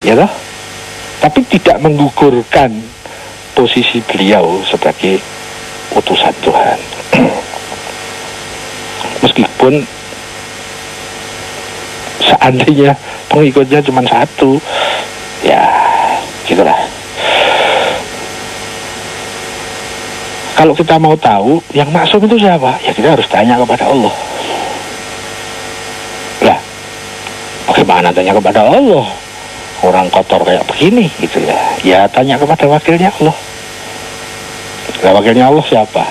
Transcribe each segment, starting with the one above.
ya toh? Tapi tidak menggugurkan posisi beliau sebagai utusan Tuhan. Meskipun seandainya pengikutnya cuma satu, ya gitulah. Kalau kita mau tahu yang maksum itu siapa, ya kita harus tanya kepada Allah. Lah, bagaimana tanya kepada Allah? Orang kotor kayak begini gitu ya. Ya tanya kepada wakilnya Allah. Nah, wakilnya Allah siapa?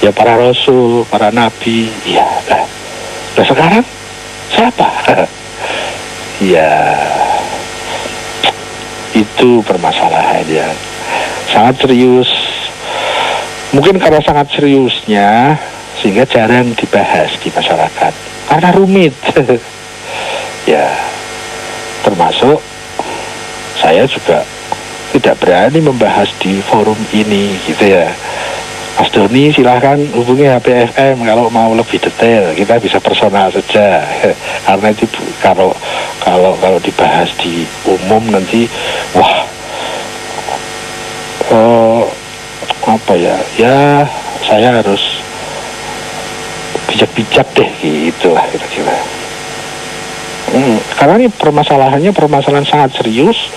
Ya para rasul, para nabi. Ya lah. Nah sekarang siapa? Ya itu permasalahan yang sangat serius. Mungkin karena sangat seriusnya sehingga jarang dibahas di masyarakat karena rumit. Ya termasuk saya juga tidak berani membahas di forum ini gitu ya. Mas Doni silahkan hubungi HPFM kalau mau lebih detail, kita bisa personal saja. Karena itu kalau dibahas di umum nanti wah apa ya saya harus bijak-bijak deh gitulah kira-kira. Karena ini permasalahan sangat serius,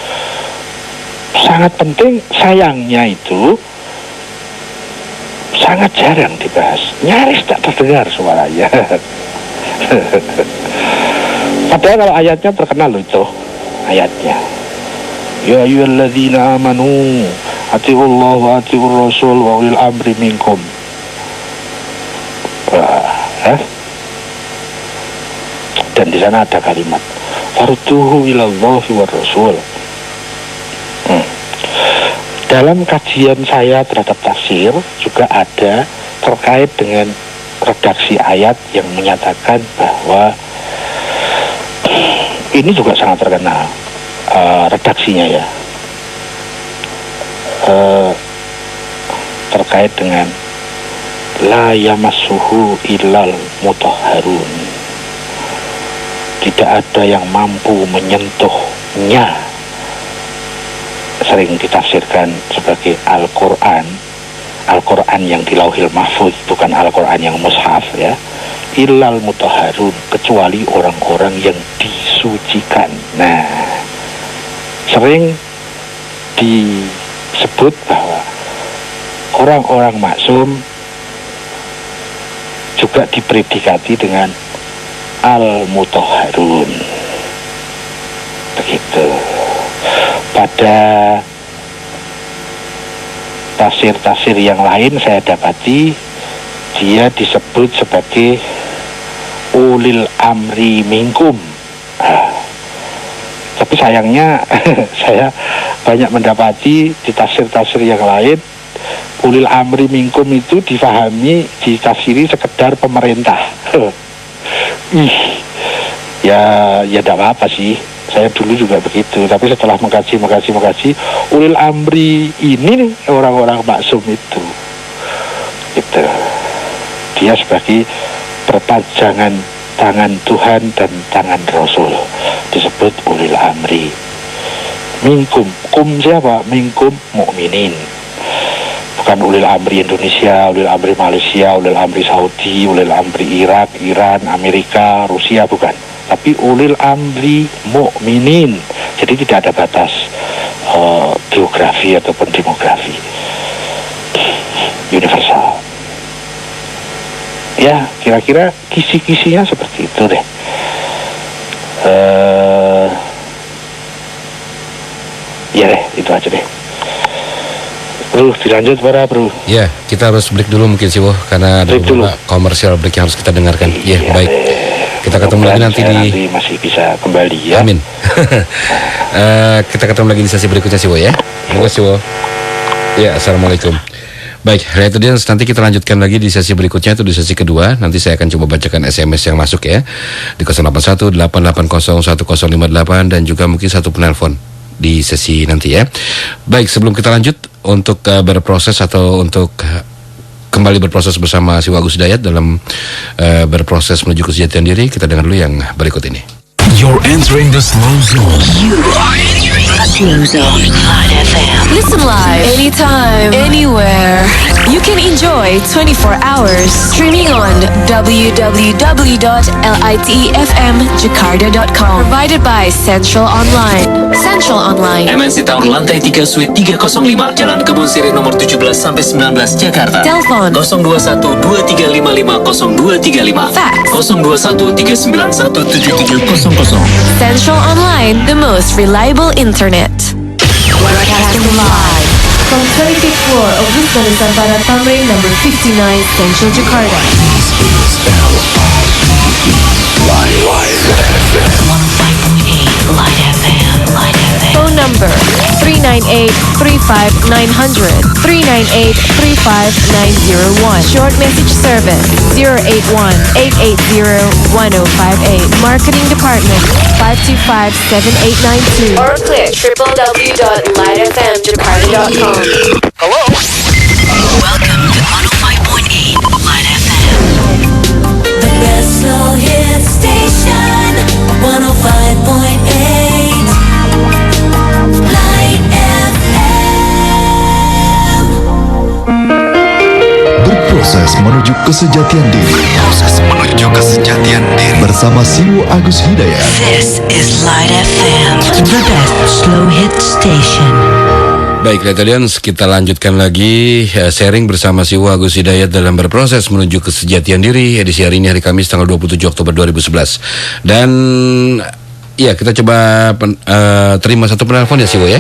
sangat penting. Sayangnya itu sangat jarang dibahas, nyaris tak terdengar suaranya. Padahal kalau ayatnya terkenal loh itu ayatnya. Ya ayyuhalladzina amanu atiullah wa atiur rasul wa ulil amri minkum. Dan di sana ada kalimat farduhu ilallahi war rasul. Dalam kajian saya terhadap tafsir juga ada terkait dengan redaksi ayat yang menyatakan bahwa ini juga sangat terkenal redaksinya ya, terkait dengan la yamassuhu illal mutahharun, tidak ada yang mampu menyentuhnya. Sering ditafsirkan sebagai Al-Quran yang di Lauhil Mahfuz, bukan Al-Quran yang mushaf ya. Illal mutahharun, kecuali orang-orang yang disucikan. Nah, sering disebut bahwa orang-orang maksum juga dipredikati dengan al-mutahharun. Begitu. Pada tafsir-tafsir yang lain saya dapati dia disebut sebagai ulil amri minkum. Tapi sayangnya saya banyak mendapati di tafsir-tafsir yang lain ulil amri minkum itu ditafsiri sekedar pemerintah. Ya tidak apa-apa sih. Saya dulu juga begitu, tapi setelah mengkaji ulil amri ini orang-orang maksum itu dia sebagai perpanjangan tangan Tuhan dan tangan Rasul, disebut ulil amri minkum. Kum siapa? Minkum mukminin. Bukan ulil amri Indonesia, ulil amri Malaysia, ulil amri Saudi, ulil amri Irak, Iran, Amerika, Rusia, bukan. Tapi ulil amri mukminin. Jadi tidak ada batas geografi ataupun demografi, universal. Ya, kira-kira kisi-kisinya seperti itu deh. Ya deh, itu aja deh. Bro, dilanjut para bro. Ya, kita harus break dulu mungkin sih, karena ada beberapa komersial break yang harus kita dengarkan. Ya, baik. Kita ketemu lagi nanti nanti masih bisa kembali ya. Amin. Kita ketemu lagi di sesi berikutnya sih, ya. Terima kasih, Ya, assalamualaikum. Baik, itu dia. Nanti kita lanjutkan lagi di sesi berikutnya, itu di sesi kedua. Nanti saya akan coba bacakan SMS yang masuk ya, di 081-880-1058 dan juga mungkin satu penelpon di sesi nanti ya. Baik, sebelum kita lanjut untuk berproses atau untuk kembali berproses bersama Siwa Agus Hidayat dalam berproses menuju kesejahteraan diri, kita dengar dulu yang berikut ini. You're entering the slow zone. Slow Zone, Light FM. Listen live anytime, anywhere. You can enjoy 24 hours streaming on www.litefmjakarta.com. Provided by Central Online. Central Online. MNC Tower lantai 3 Suite 305 Jalan Kebun Sirih nomor 17 sampai 19 Jakarta. Telepon 021 2355 0235. Fax 021 391 7700. Central Online, the most reliable internet. Broadcasting live from 25th floor of Wisma Nusantara Tamrin number 59, Central Jakarta. 105.8 Light FM. Phone number 398-35900, 398-35901. Short message service 081-880-1058. Marketing department 525-7892. Or click www.lightfmjakarta.com. Hello? Welcome to 105.8 Light FM. The best slow hit station, 105.8 Light FM. Berproses menuju kesejatian diri. Bersama Siwo Agus Hidayat. This is Light FM, the best slow hit station. Baik, Letalians, kita lanjutkan lagi sharing bersama Siwo Agus Hidayat dalam berproses menuju kesejatian diri. Edisi hari ini hari Kamis tanggal 27 Oktober 2011. Dan ya, kita coba terima satu penelpon ya, Siwo ya.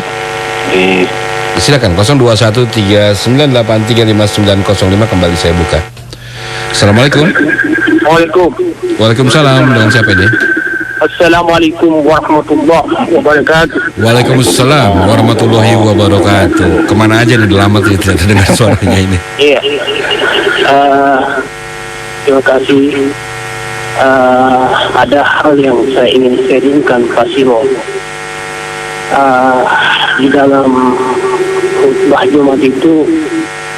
Silakan 021398350905 kembali saya buka. Assalamualaikum. Waalaikumsalam. Dengan siapa ini? Assalamualaikum warahmatullahi wabarakatuh. Waalaikumsalam warahmatullahi wabarakatuh. Kemana aja nih, udah lama tidak terdengar suaranya ini. Iya. Terima kasih. Ada hal yang saya ingin sharingkan Pak Siro. Di dalam khutbah Jumat itu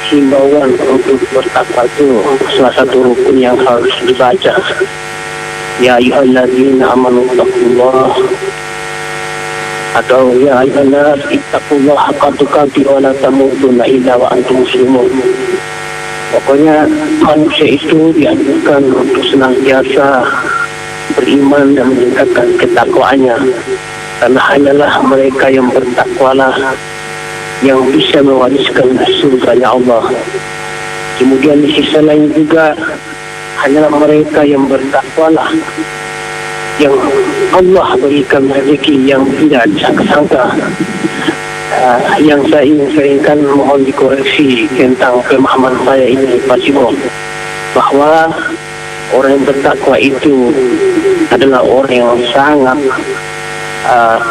himbauan untuk bertakwa itu salah satu rukun yang harus dibaca. Ya ayyuhalladzina amanu taqullah, atau ya ayyuhannas ittaqullah haqqa tuqatih wa la tamutunna illa wa antum muslimun. Pokoknya manusia itu dianjurkan untuk senantiasa beriman dan meningkatkan ketakwaannya, karena hanyalah mereka yang bertakwalah yang bisa mewariskan surganya Allah. Kemudian di sisi lain juga hanyalah mereka yang bertakwalah yang Allah berikan rezeki yang tidak disangka-sangka. Yang saya ingin sharingkan, mohon dikoreksi tentang pemahaman saya ini Pak Sibo, bahwa orang yang bertakwa itu adalah orang yang sangat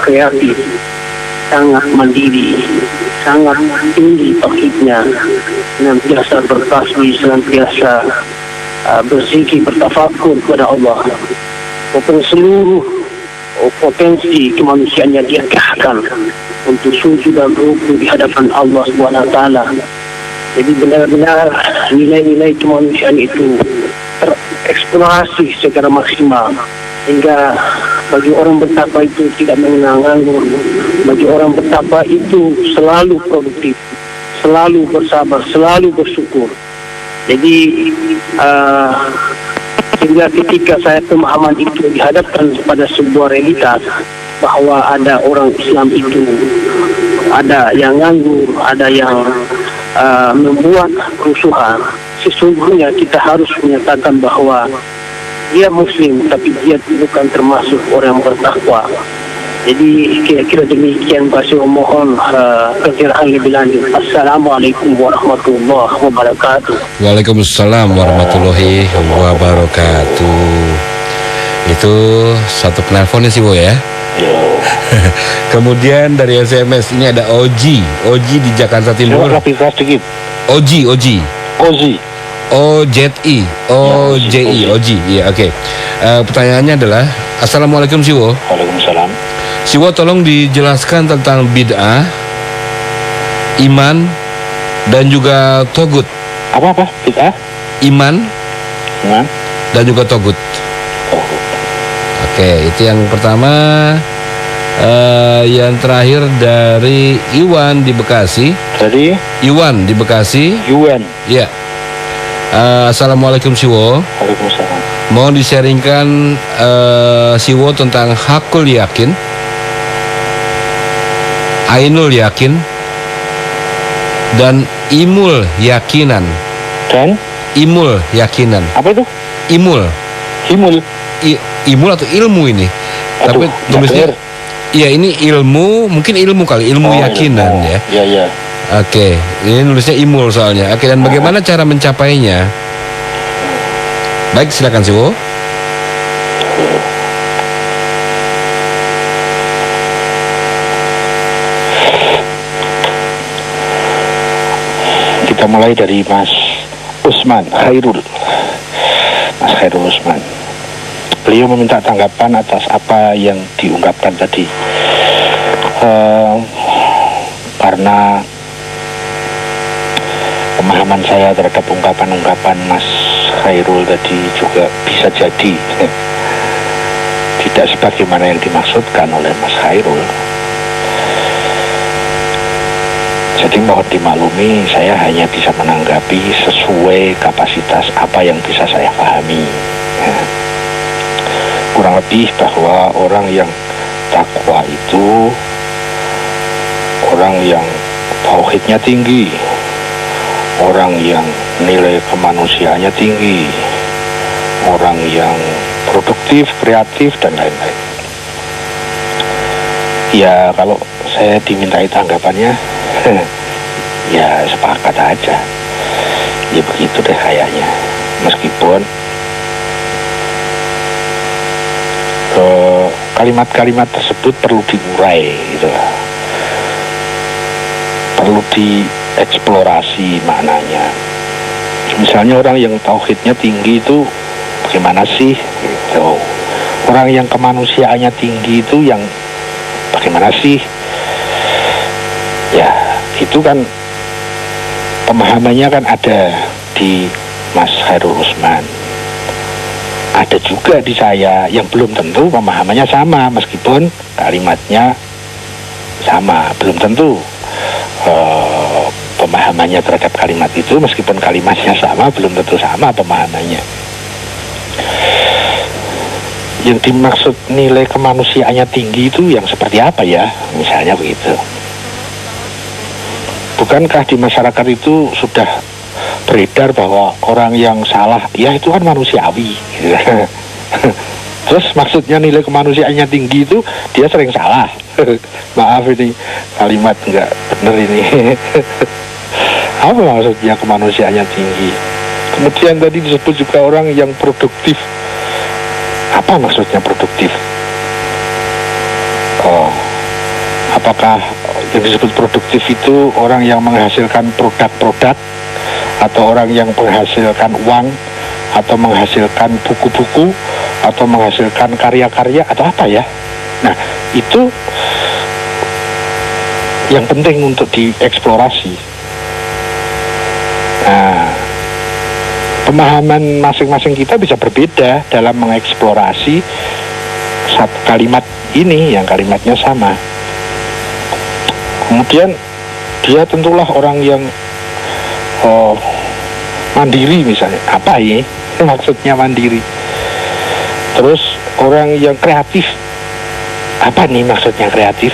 kreatif, sangat mandiri, sangat tinggi tauhidnya, senantiasa bertasbih, senantiasa berzikir, bertafakur kepada Allah. Bukan seluruh potensi kemanusiaannya dia kahkan untuk sujud dan rukuk di hadapan Allah SWT. Jadi benar-benar nilai-nilai kemanusiaan itu tereksplorasi secara maksimal, hingga bagi orang bertakwa itu tidak mengenal nganggur. Bagi orang bertakwa itu selalu produktif, selalu bersabar, selalu bersyukur. Jadi sehingga ketika saya pemahaman itu dihadapkan pada sebuah realitas bahwa ada orang Islam itu ada yang nganggur, ada yang membuat kerusuhan, sesungguhnya kita harus menyatakan bahwa dia Muslim tapi dia bukan termasuk orang yang bertakwa. Jadi kira-kira demikian Pak Syo, mohon pencerahan lebih lanjut. Assalamualaikum warahmatullahi wabarakatuh. Waalaikumsalam warahmatullahi wabarakatuh. Itu satu penelponnya sih, Bu ya. Kemudian dari SMS ini ada Oji di Jakarta Timur. sedikit. Oji. Ozi. OJI, Oji. Iya, oke. Pertanyaannya adalah, Assalamualaikum Siwo. Waalaikumsalam. Siwo, tolong dijelaskan tentang bid'ah, iman, dan juga togut. Apa? Bid'ah? Iman Nah. dan juga togut. Oke. Oke, itu yang pertama. Yang terakhir dari Iwan di Bekasi. Jadi Iwan di Bekasi. UN. Ya. Assalamualaikum Siwo. Waalaikumsalam. Mohon di-sharingkan Siwo tentang hakul yakin, ainul yakin, dan imul yakinan. Dan Imul yakinan. apa itu? Imul. Himul. Imul atau ilmu ini? Aduh, Tapi tulisnya iya ini ilmu, mungkin ilmu kali, ilmu yakinan ilmu. ya. Iya, iya. Oke, ini nulisnya imul soalnya. Oke, dan bagaimana cara mencapainya? Baik, silakan Siwo. Kita mulai dari Mas Usman Khairul. Mas Khairul Usman. Beliau meminta tanggapan atas apa yang diungkapkan tadi. Karena pemahaman saya terhadap ungkapan-ungkapan Mas Khairul tadi juga bisa jadi tidak sebagaimana yang dimaksudkan oleh Mas Khairul. Jadi mohon dimaklumi, saya hanya bisa menanggapi sesuai kapasitas apa yang bisa saya pahami. Ya. Kurang lebih bahwa orang yang takwa itu orang yang tauhidnya tinggi, orang yang nilai kemanusiaannya tinggi, orang yang produktif, kreatif, dan lain-lain. Ya kalau saya dimintai tanggapannya, ya sepakat aja. Ya begitu deh kayaknya. Meskipun kalimat-kalimat tersebut perlu diurai gitu lah. Perlu dieksplorasi maknanya. Misalnya orang yang tauhidnya tinggi itu bagaimana sih gitu. Orang yang kemanusiaannya tinggi itu yang bagaimana sih? Ya itu kan pemahamannya kan ada di Mas Khairul Usman, ada juga di saya yang belum tentu pemahamannya sama, meskipun kalimatnya sama, belum tentu pemahamannya terhadap kalimat itu, meskipun kalimatnya sama, belum tentu sama pemahamannya. Yang dimaksud nilai kemanusiaannya tinggi itu yang seperti apa ya, misalnya begitu. Bukankah di masyarakat itu sudah beredar bahwa orang yang salah, ya itu kan manusiawi. Terus maksudnya nilai kemanusiaannya tinggi itu dia sering salah. Maaf ini kalimat nggak bener ini. Apa maksudnya kemanusiaannya tinggi? Kemudian tadi disebut juga orang yang produktif. Apa maksudnya produktif? Apakah yang disebut produktif itu orang yang menghasilkan produk-produk, atau orang yang menghasilkan uang, atau menghasilkan buku-buku, atau menghasilkan karya-karya, atau apa ya? Nah, itu yang penting untuk dieksplorasi. Nah, pemahaman masing-masing kita bisa berbeda dalam mengeksplorasi satu kalimat ini yang kalimatnya sama. Kemudian dia tentulah orang yang mandiri misalnya. Apa ya maksudnya mandiri? Terus orang yang kreatif. Apa nih maksudnya kreatif?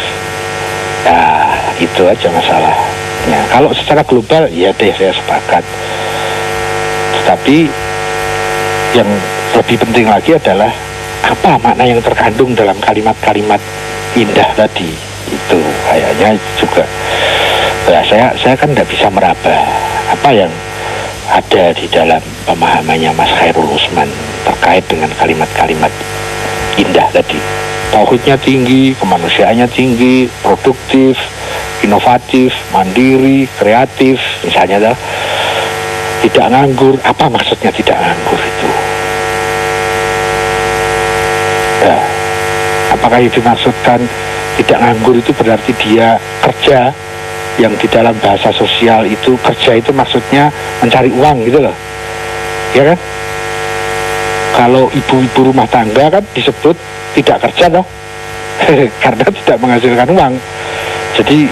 Ya itu aja masalahnya. Kalau secara global ya deh saya sepakat. Tetapi yang lebih penting lagi adalah apa makna yang terkandung dalam kalimat-kalimat indah tadi. Itu kayaknya juga ya, saya kan tidak bisa meraba apa yang ada di dalam pemahamannya Mas Khairul Usman terkait dengan kalimat-kalimat indah tadi. Tauhidnya tinggi, kemanusiaannya tinggi, produktif, inovatif, mandiri, kreatif, misalnya tidak nganggur. Apa maksudnya tidak nganggur itu? Ya, apakah itu dimaksudkan tidak nganggur itu berarti dia kerja, yang di dalam bahasa sosial itu kerja itu maksudnya mencari uang gitu loh, ya kan? Kalau ibu-ibu rumah tangga kan disebut tidak kerja toh. Karena tidak menghasilkan uang. Jadi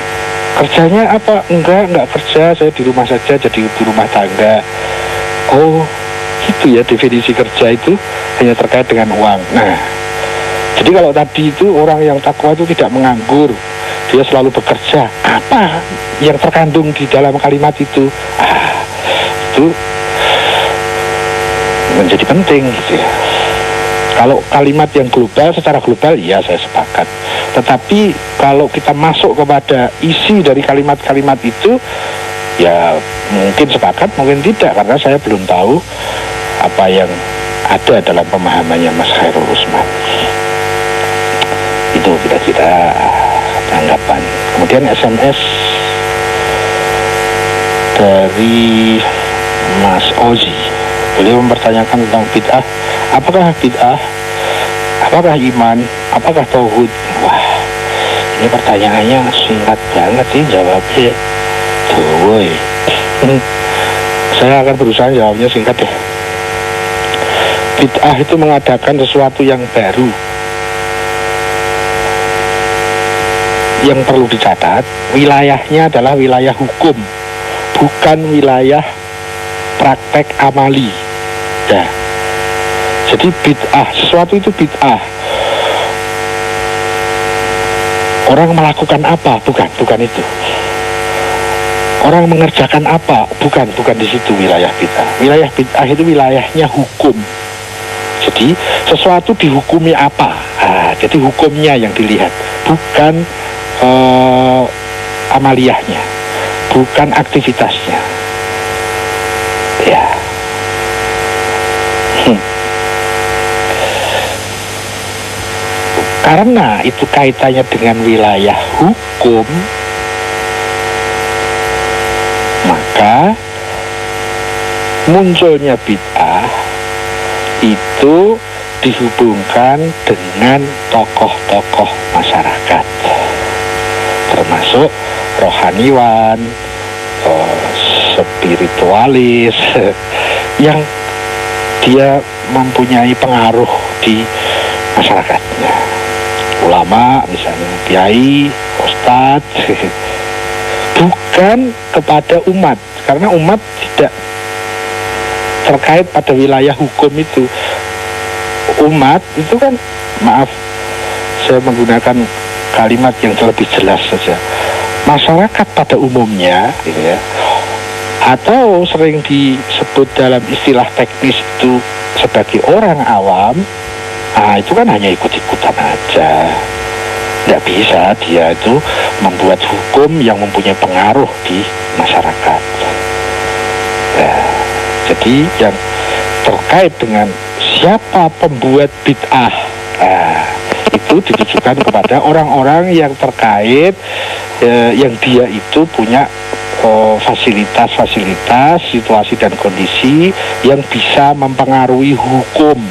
kerjanya apa? Enggak kerja, saya di rumah saja jadi ibu rumah tangga. Oh, gitu ya definisi kerja itu hanya terkait dengan uang. Nah, jadi kalau tadi itu orang yang takwa itu tidak menganggur, dia selalu bekerja. Apa yang terkandung di dalam kalimat itu? Itu menjadi penting gitu ya. Kalau kalimat yang global, secara global, ya saya sepakat. Tetapi kalau kita masuk kepada isi dari kalimat-kalimat itu, ya mungkin sepakat, mungkin tidak, karena saya belum tahu apa yang ada dalam pemahamannya Mas Khairul Usman. Itu kira-kira tanggapan. Kemudian SMS dari Mas Ozi. Beliau mempertanyakan tentang bid'ah. Apakah bid'ah? Apakah iman? Apakah tauhid? Wah, ini pertanyaannya singkat banget sih jawabnya. Tuh, saya akan berusaha jawabnya singkat ya. Bid'ah itu mengadakan sesuatu yang baru. Yang perlu dicatat, wilayahnya adalah wilayah hukum, bukan wilayah praktek amali. Ya. Jadi bid'ah, sesuatu itu bid'ah. Orang melakukan apa? Bukan itu. Orang mengerjakan apa? Bukan di situ wilayah bid'ah. Wilayah bid'ah itu wilayahnya hukum. Jadi sesuatu dihukumi apa? Jadi hukumnya yang dilihat, bukan amaliyahnya, bukan aktivitasnya. Ya. Karena itu kaitannya dengan wilayah hukum, maka munculnya bid'ah itu dihubungkan dengan tokoh-tokoh masyarakat, termasuk rohaniwan, spiritualis yang dia mempunyai pengaruh di masyarakatnya. Ulama misalnya, kiai, ustadz, bukan kepada umat, karena umat tidak terkait pada wilayah hukum itu. Umat itu kan, maaf, saya menggunakan kalimat yang lebih jelas saja, masyarakat pada umumnya, gitu ya, atau sering disebut dalam istilah teknis itu sebagai orang awam. Itu kan hanya ikut-ikutan aja. Nggak bisa dia itu membuat hukum yang mempunyai pengaruh di masyarakat. Jadi yang terkait dengan siapa pembuat bid'ah, itu ditujukan kepada orang-orang yang terkait, yang dia itu punya fasilitas-fasilitas, situasi dan kondisi yang bisa mempengaruhi hukum.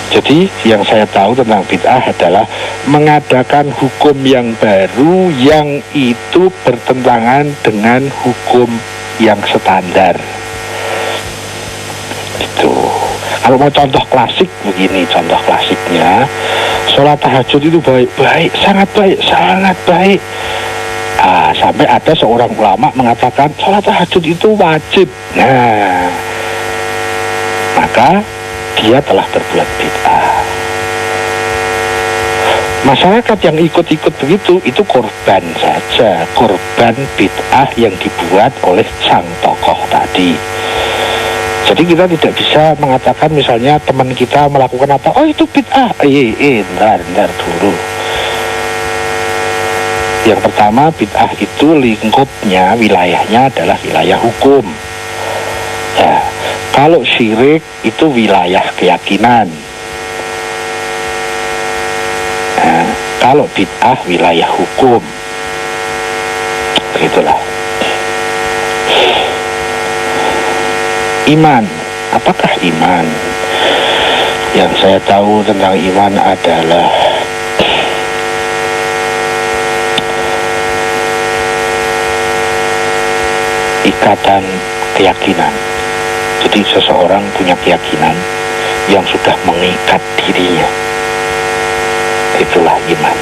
Jadi yang saya tahu tentang bid'ah adalah mengadakan hukum yang baru yang itu bertentangan dengan hukum yang standar. Itu. Kalau mau contoh klasik begini, contoh klasiknya, sholat tahajud itu baik, sangat baik. Sampai ada seorang ulama mengatakan sholat tahajud itu wajib. Nah, maka dia telah berbuat bid'ah. Masyarakat yang ikut-ikut begitu, itu korban saja, korban bid'ah yang dibuat oleh sang tokoh tadi. Jadi kita tidak bisa mengatakan misalnya teman kita melakukan apa, oh itu bid'ah, bentar dulu. Yang pertama, bid'ah itu lingkupnya, wilayahnya adalah wilayah hukum. Ya, kalau syirik itu wilayah keyakinan. Nah, kalau bid'ah wilayah hukum. Begitulah. Iman, apakah iman? Yang saya tahu tentang iman adalah ikatan keyakinan. Jadi seseorang punya keyakinan yang sudah mengikat dirinya. Itulah iman.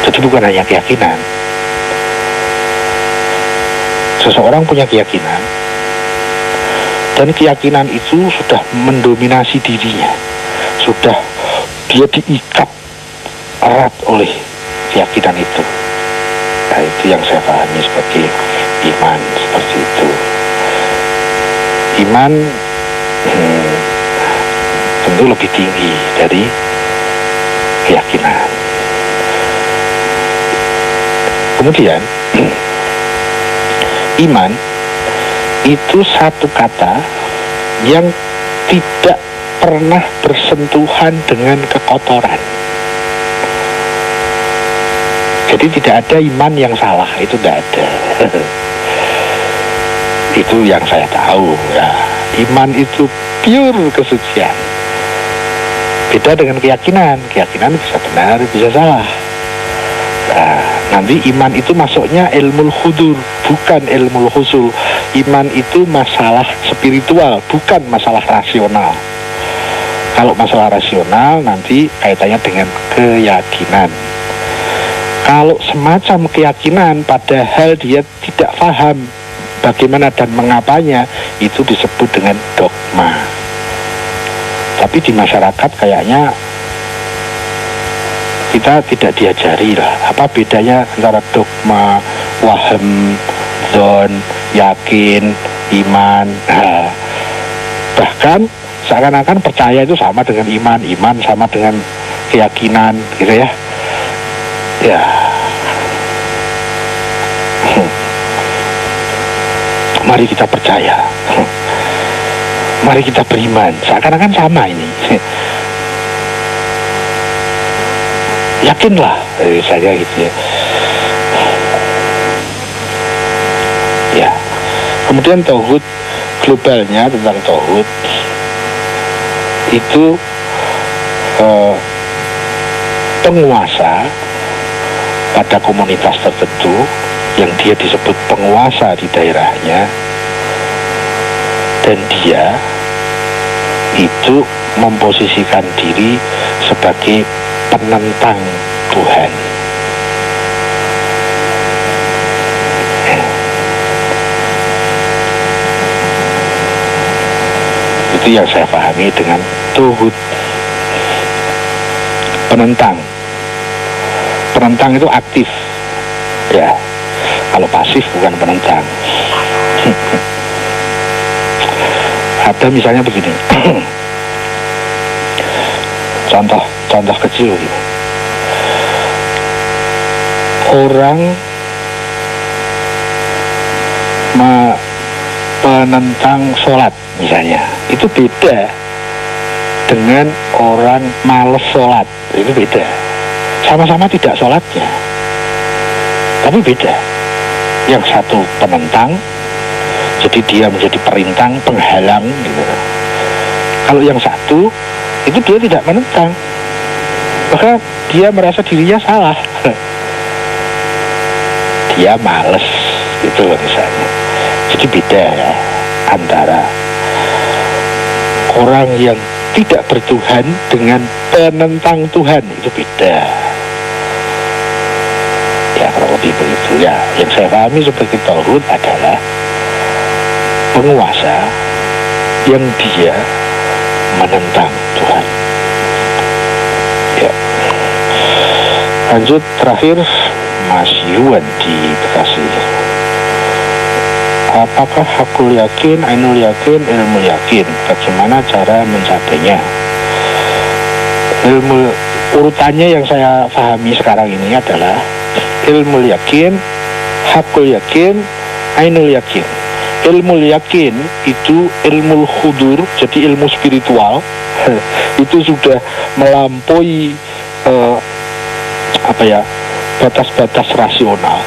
Jadi bukan hanya keyakinan. Seseorang punya keyakinan, dan keyakinan itu sudah mendominasi dirinya. Sudah dia diikat erat oleh keyakinan itu. Nah, itu yang saya pahami sebagai iman, seperti itu. Iman tentu lebih tinggi dari keyakinan. Kemudian iman itu satu kata yang tidak pernah bersentuhan dengan kekotoran. Jadi tidak ada iman yang salah, itu tidak ada. Itu yang saya tahu ya. Iman itu pure kesucian. Beda dengan keyakinan. Keyakinan bisa benar, bisa salah. Nah, nanti iman itu masuknya ilmu hudur, bukan ilmu husul. Iman itu masalah spiritual, bukan masalah rasional. Kalau masalah rasional nanti kaitannya dengan keyakinan. Kalau semacam keyakinan padahal dia tidak paham bagaimana dan mengapanya, itu disebut dengan dogma. Tapi di masyarakat kayaknya kita tidak diajari lah apa bedanya antara dogma, waham, zon, yakin, iman. Nah, bahkan seakan-akan percaya itu sama dengan iman, iman sama dengan keyakinan, gitu ya. Ya. Mari kita percaya. Mari kita beriman. Seakan-akan sama ini. Yakinlah, saya gitu ya. Ya. Kemudian tauhid globalnya tentang tauhid itu penguasa pada komunitas tertentu yang dia disebut penguasa di daerahnya, dan dia itu memposisikan diri sebagai penentang Tuhan. Itu yang saya pahami dengan tauhid. Penentang. Penentang itu aktif, ya. Kalau pasif bukan penentang. Ada misalnya begini. Contoh kecil gitu. Orang penentang sholat misalnya, itu beda dengan orang males sholat. Itu beda. Sama-sama tidak sholatnya, tapi beda. Yang satu penentang, jadi dia menjadi perintang, penghalang gitu. Kalau yang satu itu dia tidak menentang, maka dia merasa dirinya salah. Dia males gitu loh misalnya. Jadi beda ya antara orang yang tidak bertuhan dengan penentang Tuhan, itu beda. Ya kalau lebih begitu ya. Yang saya pahami sebagai tauhid adalah penguasa yang dia menentang Tuhan. Ya. Lanjut terakhir, Mas Yuan di Bekasi. Apakah hakul yakin, ainul yakin, ilmu yakin? Bagaimana cara mencapainya? Ilmu urutannya yang saya pahami sekarang ini adalah ilmu yakin, hakul yakin, ainul yakin. Ilmu yakin itu ilmu hudur, jadi ilmu spiritual. Itu sudah melampaui batas-batas rasional.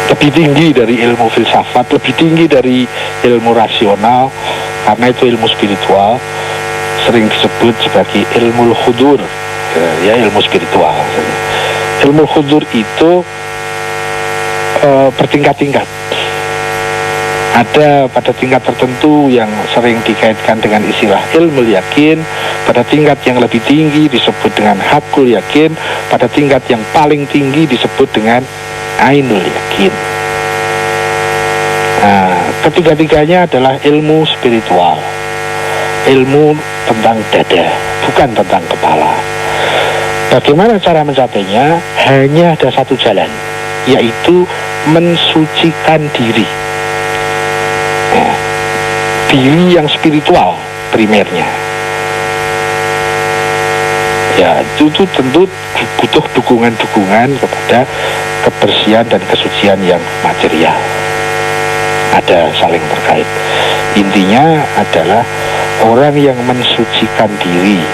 Lebih tinggi dari ilmu filsafat, lebih tinggi dari ilmu rasional, karena itu ilmu spiritual, sering disebut sebagai ilmu hudur, ya ilmu spiritual. Ilmu hudur itu bertingkat-tingkat. Ada pada tingkat tertentu yang sering dikaitkan dengan istilah ilmu yakin, pada tingkat yang lebih tinggi disebut dengan hakul yakin, pada tingkat yang paling tinggi disebut dengan ainul yakin. Nah, ketiga-tiganya adalah ilmu spiritual, ilmu tentang dada, bukan tentang kepala. Bagaimana cara mencapainya? Hanya ada satu jalan, yaitu mensucikan diri. Nah, diri yang spiritual primernya. Ya, itu tentu butuh dukungan-dukungan kepada kebersihan dan kesucian yang material. Ada saling terkait. Intinya adalah orang yang mensucikan diri,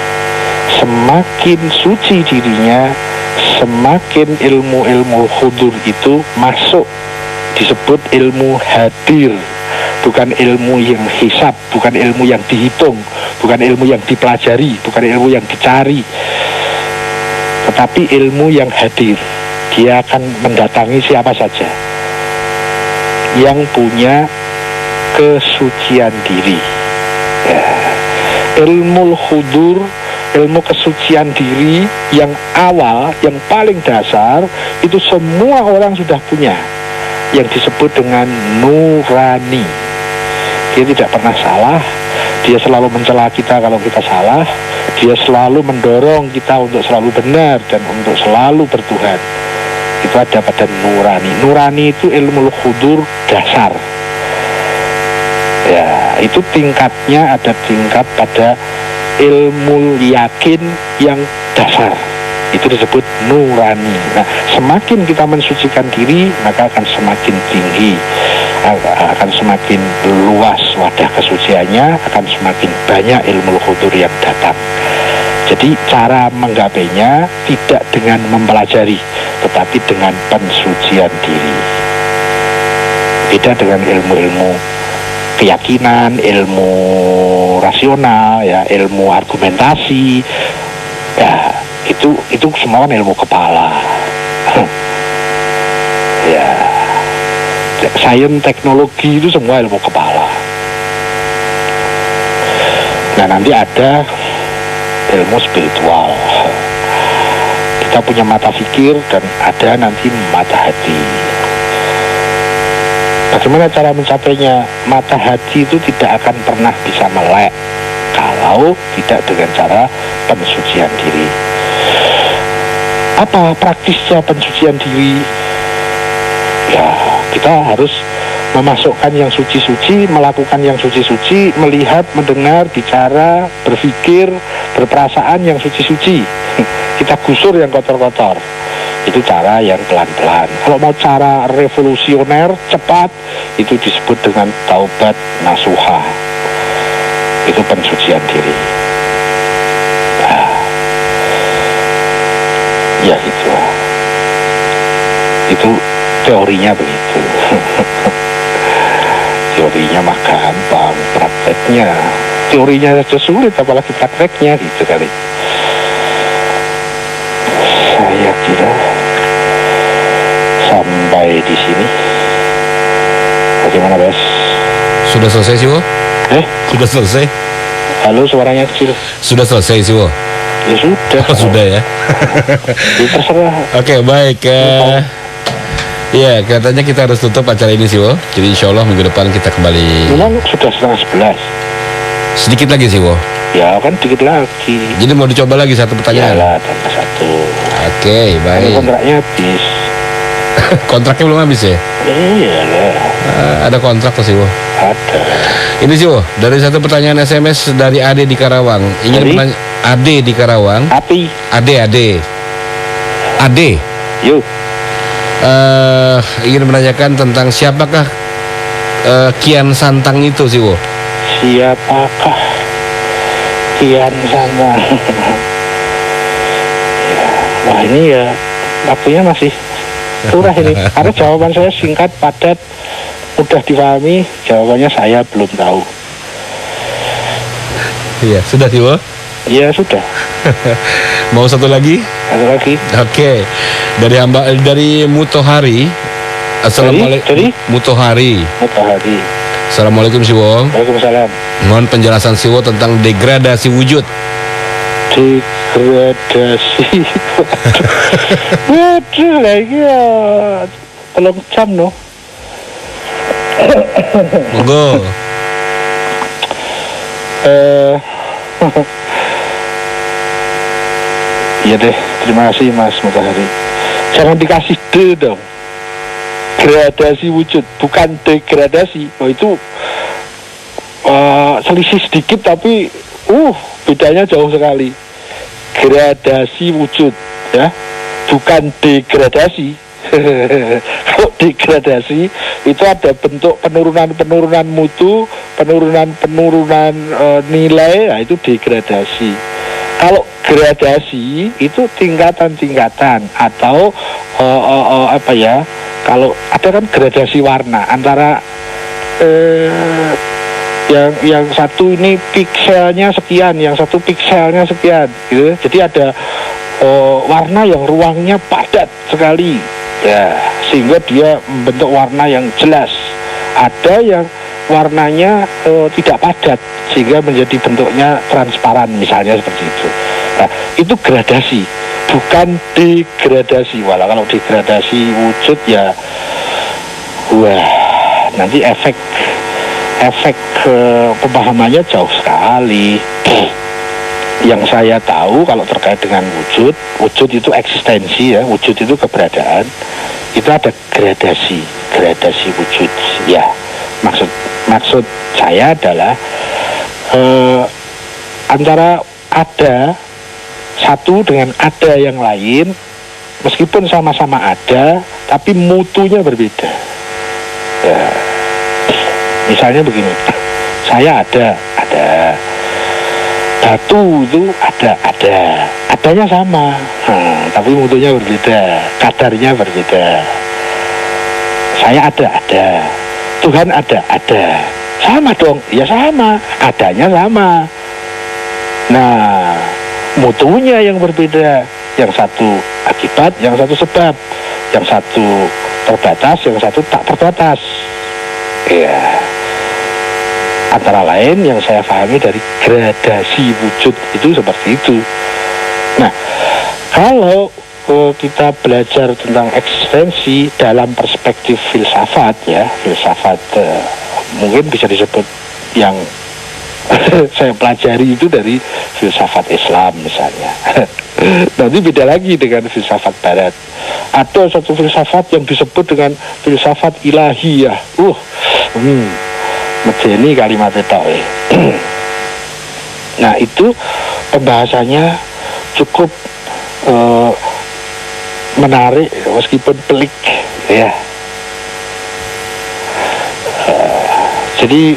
semakin suci dirinya, semakin ilmu-ilmu hudur itu masuk, disebut ilmu hadir. Bukan ilmu yang hisab, bukan ilmu yang dihitung, bukan ilmu yang dipelajari, bukan ilmu yang dicari, tetapi ilmu yang hadir. Dia akan mendatangi siapa saja yang punya kesucian diri. Ya. Ilmu hudur, ilmu kesucian diri yang awal, yang paling dasar, itu semua orang sudah punya, yang disebut dengan nurani. Dia tidak pernah salah, dia selalu mencela kita kalau kita salah, dia selalu mendorong kita untuk selalu benar dan untuk selalu bertuhan. Itu ada pada nurani. Nurani itu ilmu hudur dasar. Ya, itu tingkatnya ada tingkat pada ilmu yakin yang dasar. Itu disebut nurani. Nah, semakin kita mensucikan diri, maka akan semakin tinggi, akan semakin luas wadah kesuciannya, akan semakin banyak ilmu hudur yang datang. Jadi cara menggapainya tidak dengan mempelajari, tetapi dengan pensucian diri. Beda dengan ilmu-ilmu keyakinan, ilmu rasional, ya, ilmu argumentasi, ya, itu semua kan ilmu kepala. Ya, sains, teknologi itu semua ilmu kepala. Nah, nanti ada ilmu spiritual. Kita punya mata fikir dan ada nanti mata hati. Bagaimana cara mencapainya? Mata hati itu tidak akan pernah bisa melek kalau tidak dengan cara pensucian diri. Apa praktisnya pensucian diri? Ya, kita harus memasukkan yang suci-suci, melakukan yang suci-suci, melihat, mendengar, bicara, berpikir, berperasaan yang suci-suci. Kita gusur yang kotor-kotor. Itu cara yang pelan-pelan. Kalau mau cara revolusioner, cepat, itu disebut dengan taubat nasuha. Itu pensucian diri. Nah, ya gitu. Itu teorinya begitu. Teorinya mah gampang, prakteknya. Teorinya saja sulit, apalagi prakteknya gitu kali. Saya kira sampai di sini. Bagaimana, Bes? Sudah selesai sih, Wo? Sudah selesai? Halo, suaranya kecil. Sudah selesai sih, Wo? Ya sudah. Oh, sudah ya. Ya, terserah. Oke, baik. Ya, katanya kita harus tutup acara ini sih, Wo. Jadi insya Allah minggu depan kita kembali. Memang sudah 10:30. Sedikit lagi sih, Wo. Ya kan dikit lagi. Jadi mau dicoba lagi satu pertanyaan. Iyalah, tambah satu. Oke, baik. Kontraknya habis. Kontraknya belum habis ya? Iyalah. Ada kontrak tuh sih, Wo. Ada. Ini sih, Wo, dari satu pertanyaan SMS dari Ade di Karawang. Ingin Dari? bertanya, Ade di Karawang. Api. Ade. Yuk. Ingin menanyakan tentang siapakah Kian Santang itu sih, Wo? Siapakah Kian Santang? Wah, ini ya waktunya masih kurang ini. Karena jawaban saya singkat, padat, mudah dipahami. Jawabannya saya belum tahu. Iya, sudah sih, Wo? Ya sudah. Mau satu lagi? Satu lagi. Oke. Dari Mutohari. Assalamualaikum. Dari? Mutohari. Matahari. Assalamualaikum Siwo. Waalaikumsalam. Mohon penjelasan Siwo tentang degradasi wujud. Degradasi. Waduh lagi ya. Tolong jam no. Monggo. Iya deh, terima kasih Mas Mutahari. Jangan dikasih D dong. Gradasi wujud, bukan degradasi. Oh itu selisih sedikit tapi bedanya jauh sekali. Gradasi wujud, ya, bukan degradasi. Kalau degradasi itu ada bentuk penurunan mutu, penurunan nilai, nah itu degradasi. Kalau gradasi itu tingkatan-tingkatan atau kalau ada kan gradasi warna antara yang satu ini pikselnya sekian, yang satu pikselnya sekian, gitu. Jadi ada warna yang ruangnya padat sekali, ya, sehingga dia membentuk warna yang jelas. Ada yang warnanya tidak padat sehingga menjadi bentuknya transparan, misalnya seperti itu. Nah, itu gradasi, bukan degradasi. Walau kalau degradasi wujud ya, wah, nanti efek pemahamannya jauh sekali. Yang saya tahu kalau terkait dengan wujud itu eksistensi, ya, wujud itu keberadaan, itu ada gradasi wujud, ya. Maksud saya adalah antara ada satu dengan ada yang lain, meskipun sama-sama ada, tapi mutunya berbeda. Ya. Misalnya begini, saya ada batu itu adanya sama, tapi mutunya berbeda, kadarnya berbeda. Saya ada, Tuhan ada, sama dong, ya sama, adanya sama. Nah, mutunya yang berbeda, yang satu akibat, yang satu sebab, yang satu terbatas, yang satu tak terbatas. Ya, antara lain yang saya pahami dari gradasi wujud itu seperti itu. Nah, kalau kita belajar tentang eksistensi dalam perspektif filsafat, ya, filsafat mungkin bisa disebut yang saya pelajari itu dari filsafat Islam misalnya. Nanti beda lagi dengan filsafat Barat. Ada satu filsafat yang disebut dengan filsafat ilahiyah. Medeni kalimat itu. Nah, itu pembahasannya cukup menarik meskipun pelik, ya. Jadi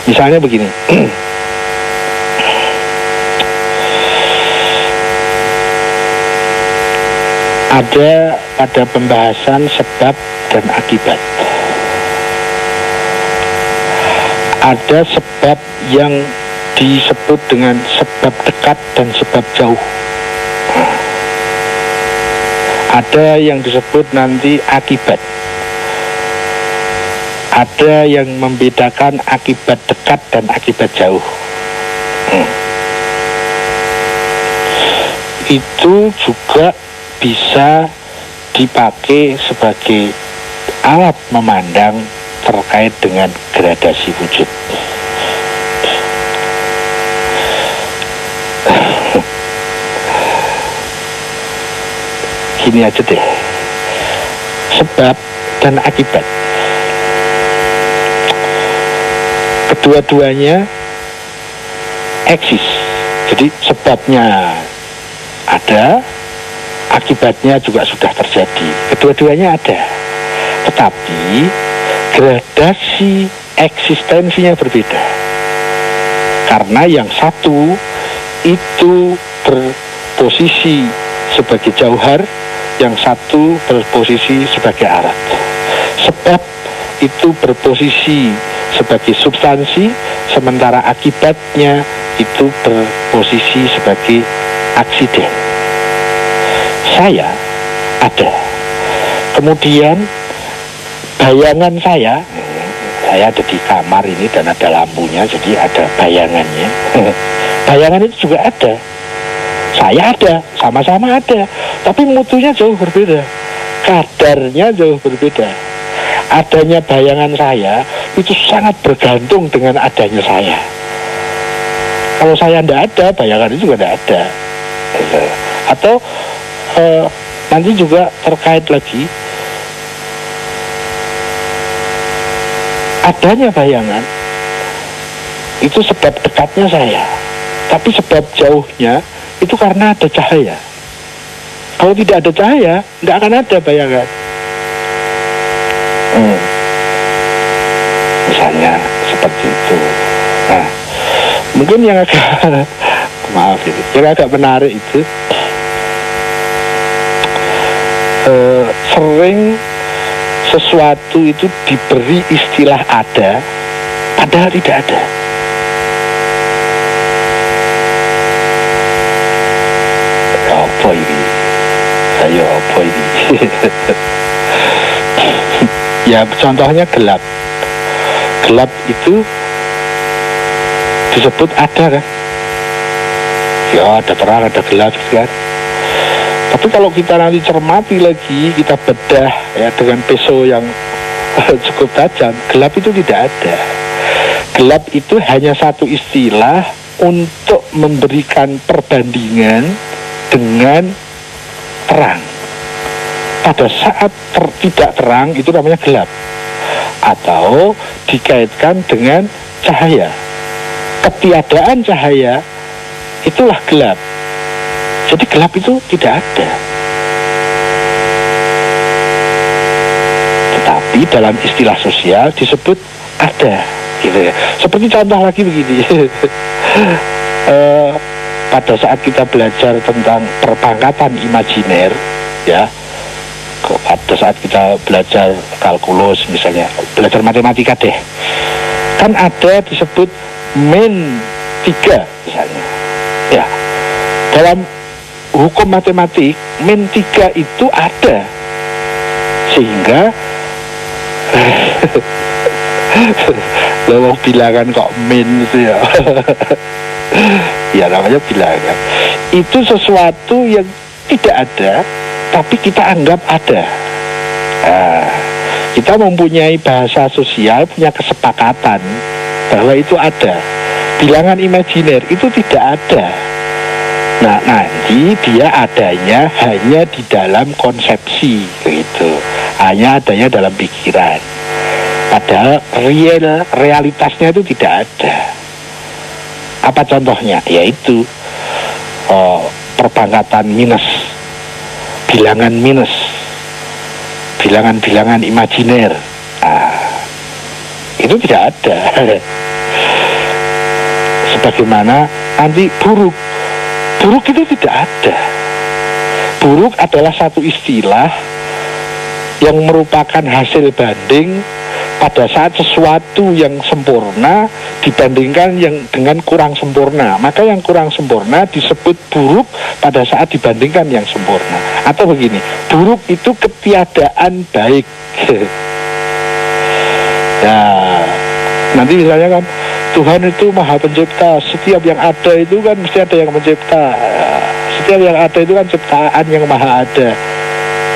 misalnya begini. Ada pada pembahasan sebab dan akibat. Ada sebab yang disebut dengan sebab dekat dan sebab jauh. Ada yang disebut nanti akibat. Ada yang membedakan akibat dekat dan akibat jauh. Itu juga bisa dipakai sebagai alat memandang terkait dengan gradasi wujud. Gini aja deh, sebab dan akibat, kedua-duanya eksis. Jadi sebabnya ada, akibatnya juga sudah terjadi, kedua-duanya ada. Tetapi gradasi eksistensinya berbeda, karena yang satu itu berposisi sebagai jauhar, yang satu berposisi sebagai arat. Sebab itu berposisi sebagai substansi, sementara akibatnya itu berposisi sebagai aksiden. Saya ada, kemudian bayangan saya ada di kamar ini dan ada lampunya, jadi ada bayangannya. Bayangan itu juga ada, saya ada, sama-sama ada, tapi mutunya jauh berbeda, kadarnya jauh berbeda. Adanya bayangan saya itu sangat bergantung dengan adanya saya. Kalau saya tidak ada, bayangan itu juga tidak ada. Atau nanti juga terkait lagi, adanya bayangan itu sebab dekatnya saya, tapi sebab jauhnya itu karena ada cahaya. Kalau tidak ada cahaya, tidak akan ada bayangan. Misalnya seperti itu. Nah, mungkin yang agak maaf ini, yang agak menarik itu sering sesuatu itu diberi istilah ada, padahal tidak ada. Apa ini? Ayo apa ini? Ya contohnya gelap. Gelap itu disebut ada kan? Ya ada terang, ada gelap kan? Tapi kalau kita nanti cermati lagi, kita bedah ya dengan pisau yang cukup tajam, gelap itu tidak ada. Gelap itu hanya satu istilah untuk memberikan perbandingan dengan terang. Pada saat tidak terang itu namanya gelap, atau dikaitkan dengan cahaya. Ketiadaan cahaya itulah gelap. Jadi gelap itu tidak ada. Tetapi dalam istilah sosial disebut ada, gitu ya. Seperti contoh lagi begini. Pada saat kita belajar tentang perpangkatan imajiner, ya, pada saat kita belajar kalkulus misalnya, belajar matematika deh, kan ada disebut min 3 misalnya, ya. Dalam hukum matematik min 3 itu ada, sehingga lo bilangan kok min itu ya. Ya namanya bilangan. Itu sesuatu yang tidak ada tapi kita anggap ada. Kita mempunyai bahasa sosial, punya kesepakatan bahwa itu ada. Bilangan imajiner itu tidak ada. Nah nanti dia adanya hanya di dalam konsepsi, begitu. Hanya adanya dalam pikiran. Padahal realitasnya itu tidak ada. Apa contohnya? Yaitu perpangkatan minus, bilangan minus, bilangan-bilangan imajiner. Itu tidak ada. Sebagaimana nanti buruk. Buruk itu tidak ada. Buruk adalah satu istilah yang merupakan hasil banding pada saat sesuatu yang sempurna dibandingkan yang dengan kurang sempurna. Maka yang kurang sempurna disebut buruk pada saat dibandingkan yang sempurna. Atau begini, buruk itu ketiadaan baik. Nah, nanti misalnya kan Tuhan itu maha pencipta, setiap yang ada itu kan mesti ada yang mencipta. Setiap yang ada itu kan ciptaan yang maha ada.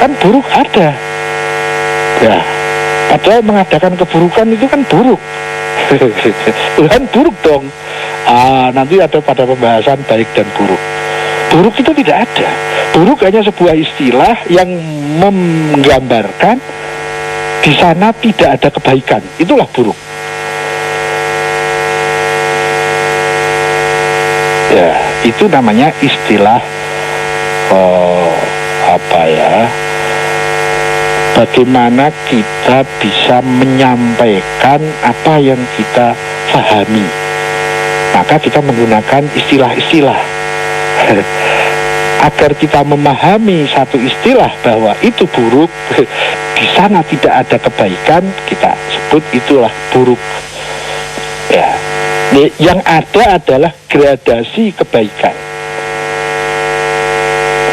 Kan buruk ada. Ya, padahal mengadakan keburukan itu kan buruk. Tuhan buruk dong. Nanti ada pada pembahasan baik dan buruk. Buruk itu tidak ada. Buruk hanya sebuah istilah yang menggambarkan di sana tidak ada kebaikan. Itulah buruk. Ya, itu namanya istilah bagaimana kita bisa menyampaikan apa yang kita pahami. Maka kita menggunakan istilah-istilah agar kita memahami satu istilah bahwa itu buruk, di sana tidak ada kebaikan, kita sebut itulah buruk. Ya, yang ada adalah gradasi kebaikan.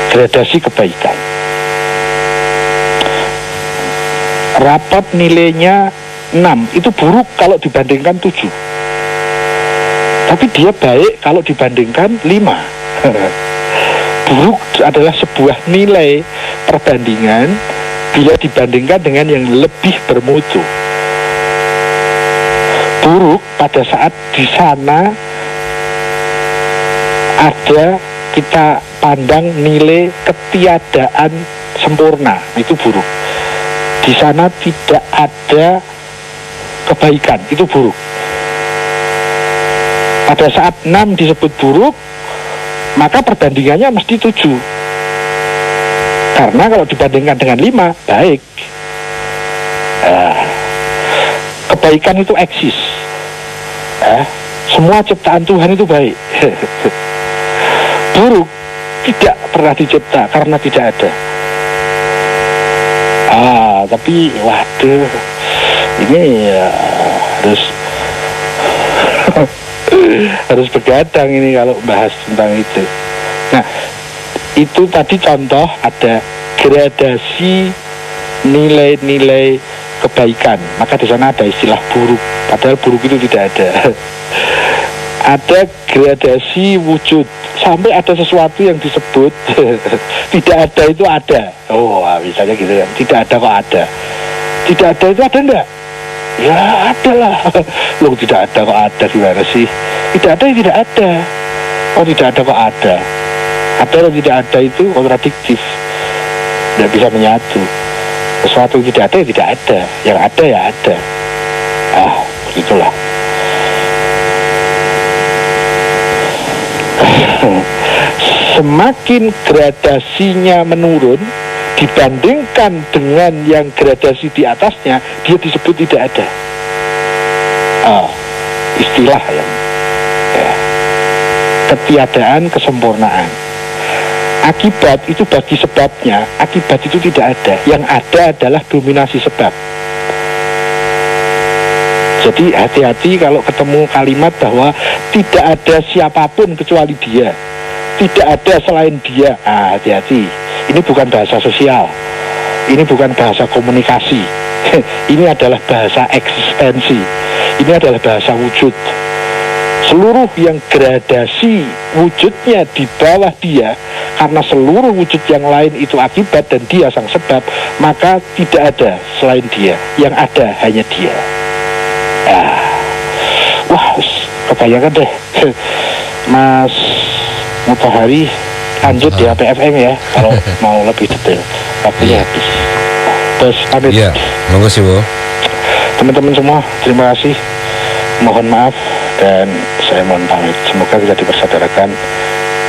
Gradasi kebaikan. rapot nilainya 6, itu buruk kalau dibandingkan 7. Tapi dia baik kalau dibandingkan 5. Buruk adalah sebuah nilai perbandingan bila dibandingkan dengan yang lebih bermutu. Buruk pada saat di sana ada kita pandang nilai ketiadaan sempurna, itu buruk. Di sana tidak ada kebaikan, itu buruk. Pada saat 6 disebut buruk, maka perbandingannya mesti 7. Karena kalau dibandingkan dengan 5, baik. Kebaikan itu eksis. Semua ciptaan Tuhan itu baik. Buruk tidak pernah dicipta karena tidak ada. Tapi waduh, ini harus begadang ini kalau bahas tentang itu. Nah, itu tadi contoh ada gradasi nilai-nilai kebaikan. Maka di sana ada istilah buruk, padahal buruk itu tidak ada. Ada gradasi wujud, sampai ada sesuatu yang disebut tidak ada itu ada. Misalnya gitu kan, tidak ada kok ada. Tidak ada itu ada enggak? Ya ada lah. Loh, tidak ada kok ada, gimana sih? Tidak ada ya tidak ada. Tidak ada kok ada. Ada dan tidak ada itu kontradiktif, tidak bisa menyatu. Sesuatu yang tidak ada ya tidak ada, yang ada ya ada. Begitulah. Semakin gradasinya menurun dibandingkan dengan yang gradasi di atasnya, dia disebut tidak ada. Istilah yang ketiadaan kesempurnaan. Akibat itu bagi sebabnya, akibat itu tidak ada. Yang ada adalah dominasi sebab. Jadi hati-hati kalau ketemu kalimat bahwa tidak ada siapapun kecuali dia, tidak ada selain dia. Hati-hati. Ini bukan bahasa sosial, ini bukan bahasa komunikasi. Ini adalah bahasa eksistensi. Ini adalah bahasa wujud. Seluruh yang gradasi wujudnya di bawah dia, karena seluruh wujud yang lain itu akibat dan dia sang sebab, maka tidak ada selain dia. Yang ada hanya dia. Kebayangkan deh, Mas Mutahari lanjut di APFM ya, kalau mau lebih detail. Waktunya habis. Terus pamit. Iya, monggo sih, Bu. Teman-teman semua, terima kasih. Mohon maaf dan saya mohon pamit. Semoga kita dipersaudarakan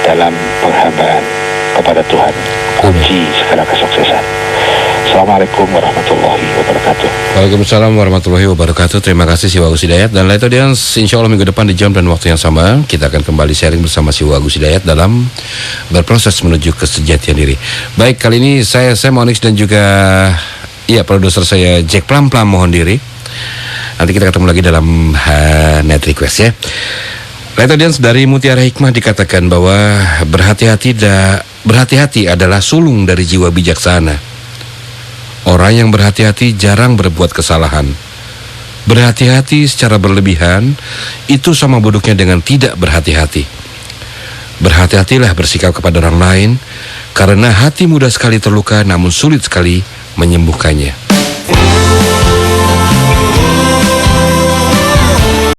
dalam penghambaan kepada Tuhan, kunci segala kesuksesan. Assalamualaikum warahmatullahi wabarakatuh. Waalaikumsalam warahmatullahi wabarakatuh. Terima kasih Siwa Agus Hidayat. Dan Light Audience, insya Allah minggu depan di jam dan waktu yang sama kita akan kembali sharing bersama Siwa Agus Hidayat dalam berproses menuju kesejatian diri. Baik, kali ini saya Monix dan juga produser saya Jack Plam mohon diri. Nanti kita ketemu lagi dalam net request ya. Light Audience, dari Mutiara Hikmah dikatakan bahwa berhati-hati adalah sulung dari jiwa bijaksana. Orang yang berhati-hati jarang berbuat kesalahan. Berhati-hati secara berlebihan itu sama buruknya dengan tidak berhati-hati. Berhati-hatilah bersikap kepada orang lain, karena hati mudah sekali terluka namun sulit sekali menyembuhkannya.